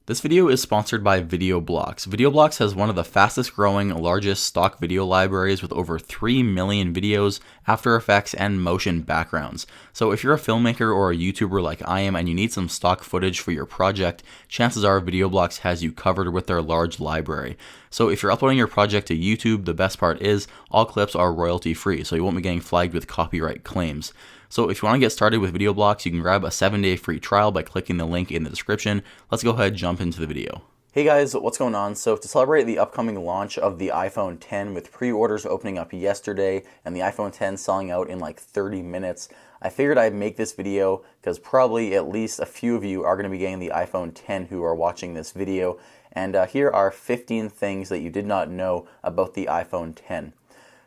This video is sponsored by VideoBlocks. VideoBlocks has one of the fastest growing, largest stock video libraries with over 3 million videos, After Effects, and motion backgrounds. So if you're a filmmaker or a YouTuber like I am and you need some stock footage for your project, chances are VideoBlocks has you covered with their large library. So if you're uploading your project to YouTube, the best part is all clips are royalty free, so you won't be getting flagged with copyright claims. So if you want to get started with VideoBlocks, you can grab a 7-day free trial by clicking the link in the description. Let's go ahead and jump into the video. Hey guys, what's going on? So to celebrate the upcoming launch of the iPhone X with pre-orders opening up yesterday and the iPhone X selling out in like 30 minutes, I figured I'd make this video because probably at least a few of you are going to be getting the iPhone X who are watching this video. And here are 15 things that you did not know about the iPhone X.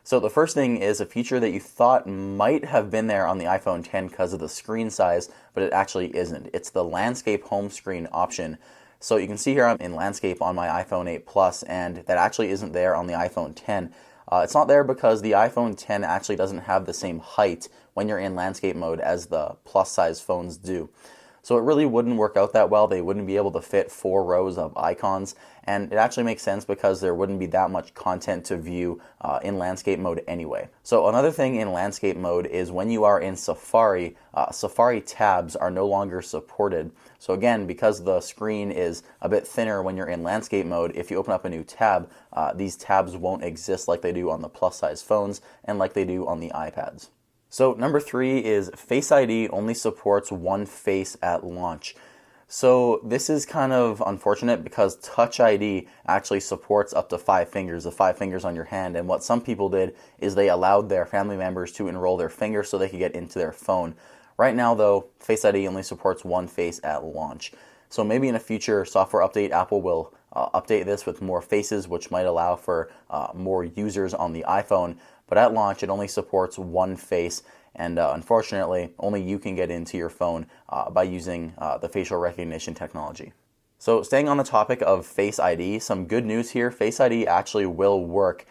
So the first thing is a feature that you thought might have been there on the iPhone X because of the screen size, but it actually isn't. It's the landscape home screen option. So you can see here I'm in landscape on my iPhone 8 Plus, and that actually isn't there on the iPhone X. It's not there because the iPhone X actually doesn't have the same height when you're in landscape mode as the plus size phones do. So it really wouldn't work out that well. They wouldn't be able to fit 4 rows of icons, and it actually makes sense because there wouldn't be that much content to view in landscape mode anyway. So another thing in landscape mode is when you are in Safari, Safari tabs are no longer supported. So again, because the screen is a bit thinner when you're in landscape mode, if you open up a new tab, these tabs won't exist like they do on the plus size phones and like they do on the iPads. So number 3 is Face ID only supports one face at launch. So this is kind of unfortunate because Touch ID actually supports up to 5 fingers, the 5 fingers on your hand. And what some people did is they allowed their family members to enroll their finger so they could get into their phone. Right now though, Face ID only supports one face at launch. So maybe in a future software update, Apple will update this with more faces, which might allow for more users on the iPhone. But at launch, it only supports one face, and unfortunately, only you can get into your phone by using the facial recognition technology. So staying on the topic of Face ID, some good news here. Face ID actually will work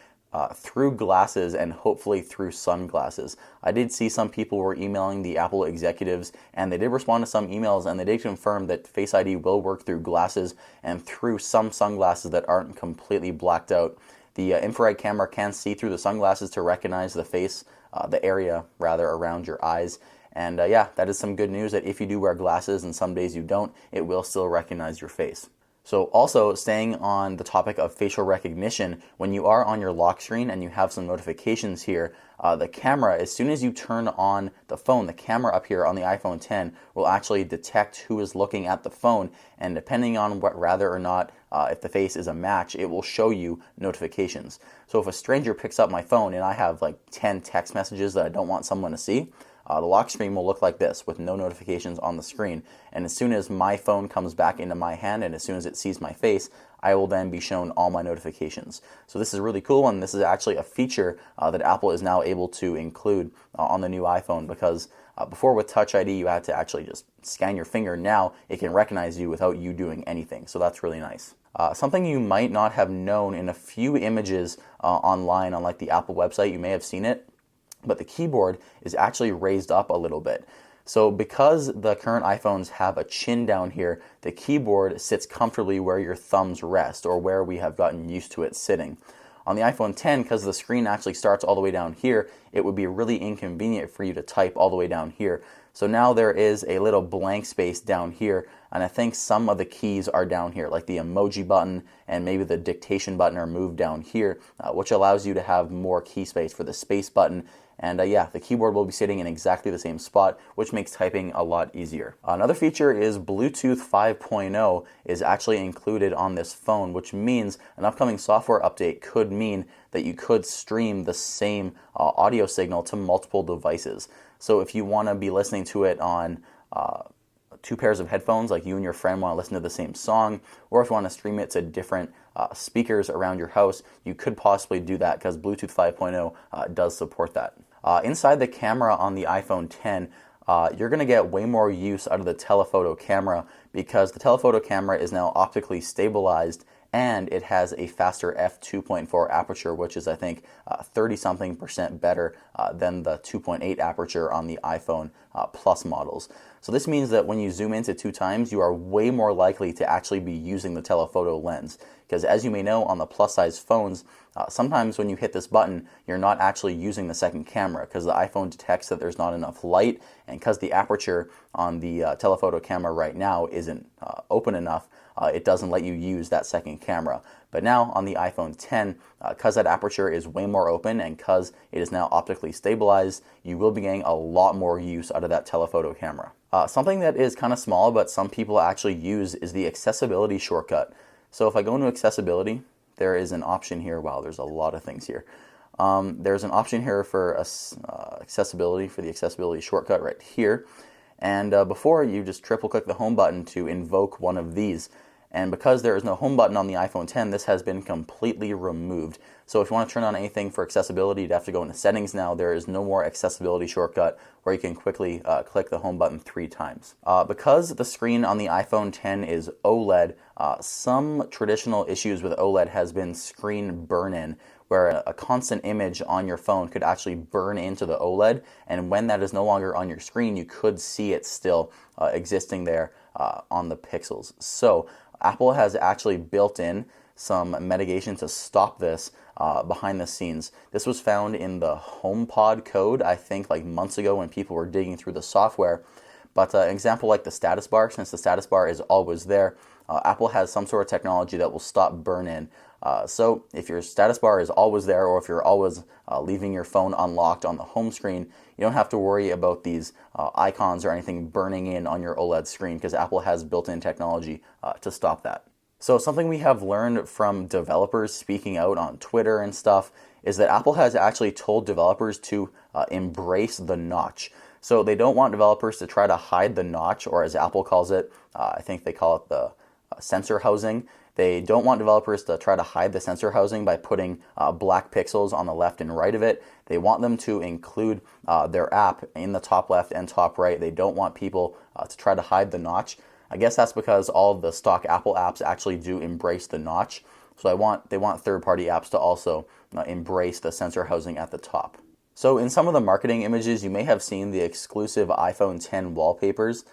through glasses and hopefully through sunglasses. I did see some people were emailing the Apple executives, and they did respond to some emails, and they did confirm that Face ID will work through glasses and through some sunglasses that aren't completely blacked out. The infrared camera can see through the sunglasses to recognize the face, the area rather, around your eyes. And yeah, that is some good news that if you do wear glasses and some days you don't, it will still recognize your face. So also staying on the topic of facial recognition, when you are on your lock screen and you have some notifications here, the camera, as soon as you turn on the phone, the camera up here on the iPhone X will actually detect who is looking at the phone, and depending on whether or not if the face is a match, it will show you notifications. So if a stranger picks up my phone and I have like 10 text messages that I don't want someone to see, the lock screen will look like this with no notifications on the screen. And as soon as my phone comes back into my hand and as soon as it sees my face, I will then be shown all my notifications. So this is really cool, and this is actually a feature that Apple is now able to include on the new iPhone, because before with Touch ID you had to actually just scan your finger. Now it can recognize you without you doing anything, so that's really nice. Something you might not have known, in a few images online on like the Apple website, you may have seen it, but the keyboard is actually raised up a little bit. So because the current iPhones have a chin down here, the keyboard sits comfortably where your thumbs rest, or where we have gotten used to it sitting. On the iPhone X, because the screen actually starts all the way down here, it would be really inconvenient for you to type all the way down here. So now there is a little blank space down here, and I think some of the keys are down here, like the emoji button and maybe the dictation button are moved down here, which allows you to have more key space for the space button. And yeah, the keyboard will be sitting in exactly the same spot, which makes typing a lot easier. Another feature is Bluetooth 5.0 is actually included on this phone, which means an upcoming software update could mean that you could stream the same audio signal to multiple devices. So if you want to be listening to it on 2 pairs of headphones, like you and your friend want to listen to the same song, or if you want to stream it to different speakers around your house, you could possibly do that because Bluetooth 5.0 does support that. Inside the camera on the iPhone X, you're going to get way more use out of the telephoto camera, because the telephoto camera is now optically stabilized and it has a faster f2.4 aperture, which is I think 30-something% better than the 2.8 aperture on the iPhone Plus models. So this means that when you zoom into 2 times, you are way more likely to actually be using the telephoto lens. Because as you may know, on the plus size phones, sometimes when you hit this button, you're not actually using the second camera because the iPhone detects that there's not enough light, and because the aperture on the telephoto camera right now isn't open enough, it doesn't let you use that second camera. But now on the iPhone 10, because that aperture is way more open and because it is now optically stabilized, you will be getting a lot more use out of that telephoto camera. Something that is kind of small but some people actually use is the accessibility shortcut. So if I go into accessibility, there is an option here. Wow, there's a lot of things here. There's an option here for accessibility, for the accessibility shortcut right here. And before, you just triple click the home button to invoke one of these. And because there is no home button on the iPhone 10, this has been completely removed. So if you want to turn on anything for accessibility, you'd have to go into settings now. There is no more accessibility shortcut where you can quickly click the home button 3 times. Because the screen on the iPhone 10 is OLED, some traditional issues with OLED has been screen burn-in, where a constant image on your phone could actually burn into the OLED, and when that is no longer on your screen, you could see it still existing there on the pixels. So Apple has actually built in some mitigation to stop this behind the scenes. This was found in the HomePod code, I think like months ago when people were digging through the software. But an example like the status bar, since the status bar is always there, Apple has some sort of technology that will stop burn-in. So if your status bar is always there, or if you're always leaving your phone unlocked on the home screen, you don't have to worry about these icons or anything burning in on your OLED screen because Apple has built-in technology to stop that. So something we have learned from developers speaking out on Twitter and stuff is that Apple has actually told developers to embrace the notch. So they don't want developers to try to hide the notch, or as Apple calls it, I think they call it the sensor housing. They don't want developers to try to hide the sensor housing by putting black pixels on the left and right of it. They want them to include their app in the top left and top right. They don't want people to try to hide the notch. I guess that's because all of the stock Apple apps actually do embrace the notch. So they want third-party apps to also embrace the sensor housing at the top. So in some of the marketing images, you may have seen the exclusive iPhone 10 wallpapers.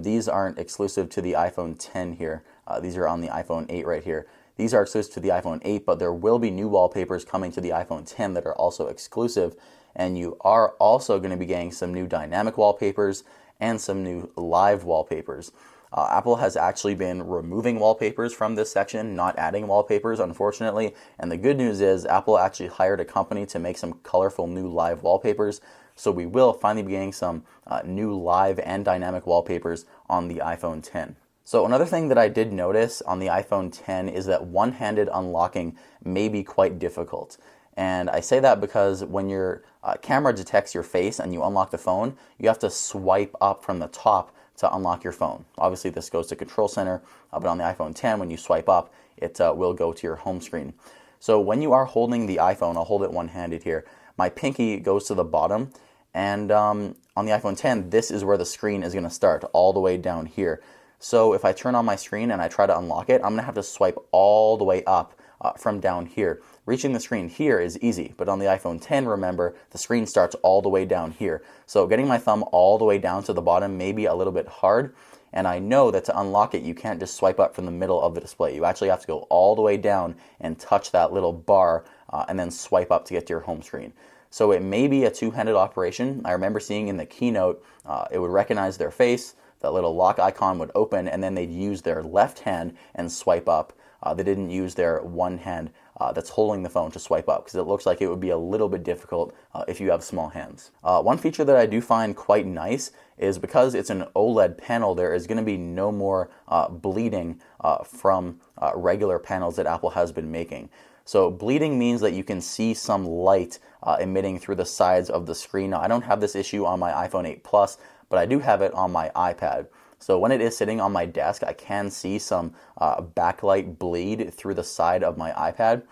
These aren't exclusive to the iPhone 10 here. These are on the iPhone 8 right here. These are exclusive to the iPhone 8, but there will be new wallpapers coming to the iPhone 10 that are also exclusive. And you are also going to be getting some new dynamic wallpapers and some new live wallpapers. Apple has actually been removing wallpapers from this section, not adding wallpapers, unfortunately. And the good news is Apple actually hired a company to make some colorful new live wallpapers. So we will finally be getting some new live and dynamic wallpapers on the iPhone 10. So another thing that I did notice on the iPhone 10 is that one-handed unlocking may be quite difficult. And I say that because when your camera detects your face and you unlock the phone, you have to swipe up from the top to unlock your phone. Obviously this goes to Control Center, but on the iPhone 10, when you swipe up, it will go to your home screen. So when you are holding the iPhone, I'll hold it one-handed here, my pinky goes to the bottom, and on the iPhone 10, this is where the screen is going to start, all the way down here. So if I turn on my screen and I try to unlock it, I'm going to have to swipe all the way up from down here. Reaching the screen here is easy, but on the iPhone 10, remember, the screen starts all the way down here. So getting my thumb all the way down to the bottom may be a little bit hard, and I know that to unlock it, you can't just swipe up from the middle of the display. You actually have to go all the way down and touch that little bar and then swipe up to get to your home screen. So it may be a two-handed operation. I remember seeing in the keynote, it would recognize their face, that little lock icon would open, and then they'd use their left hand and swipe up. They didn't use their one hand that's holding the phone to swipe up, because it looks like it would be a little bit difficult if you have small hands. One feature that I do find quite nice is because it's an OLED panel, there is going to be no more bleeding from regular panels that Apple has been making. So bleeding means that you can see some light emitting through the sides of the screen. Now, I don't have this issue on my iPhone 8 Plus, but I do have it on my iPad. So when it is sitting on my desk, I can see some backlight bleed through the side of my iPad.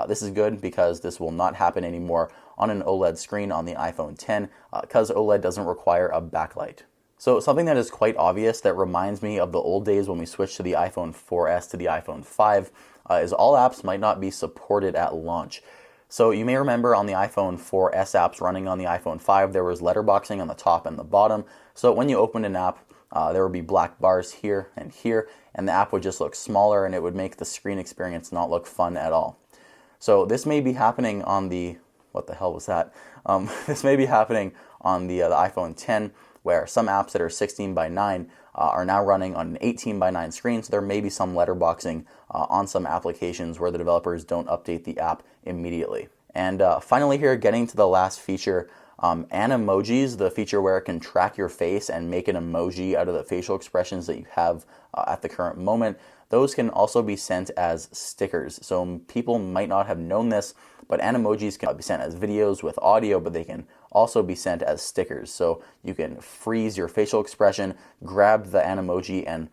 This is good because this will not happen anymore on an OLED screen on the iPhone 10 because OLED doesn't require a backlight. So something that is quite obvious that reminds me of the old days when we switched to the iPhone 4S to the iPhone 5 is all apps might not be supported at launch. So you may remember on the iPhone 4S apps running on the iPhone 5, there was letterboxing on the top and the bottom. So when you opened an app, there would be black bars here, and the app would just look smaller, and it would make the screen experience not look fun at all. So this may be happening on the, what the hell was that? This may be happening on the iPhone 10, where some apps that are 16 by 9 are now running on an 18 by 9 screen, so there may be some letterboxing on some applications where the developers don't update the app immediately. And finally here, getting to the last feature, Animojis, the feature where it can track your face and make an emoji out of the facial expressions that you have at the current moment, those can also be sent as stickers. So people might not have known this, but Animojis can be sent as videos with audio, but they can also be sent as stickers. So you can freeze your facial expression, grab the Animoji, and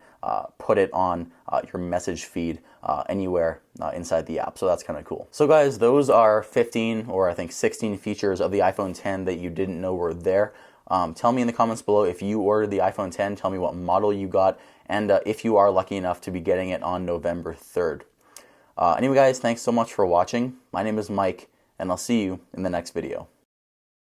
put it on your message feed anywhere inside the app. So that's kind of cool. So guys, those are 15 or I think 16 features of the iPhone 10 that you didn't know were there. Tell me in the comments below if you ordered the iPhone 10. Tell me what model you got, and if you are lucky enough to be getting it on November 3rd. Anyway guys, thanks so much for watching. My name is Mike, and I'll see you in the next video.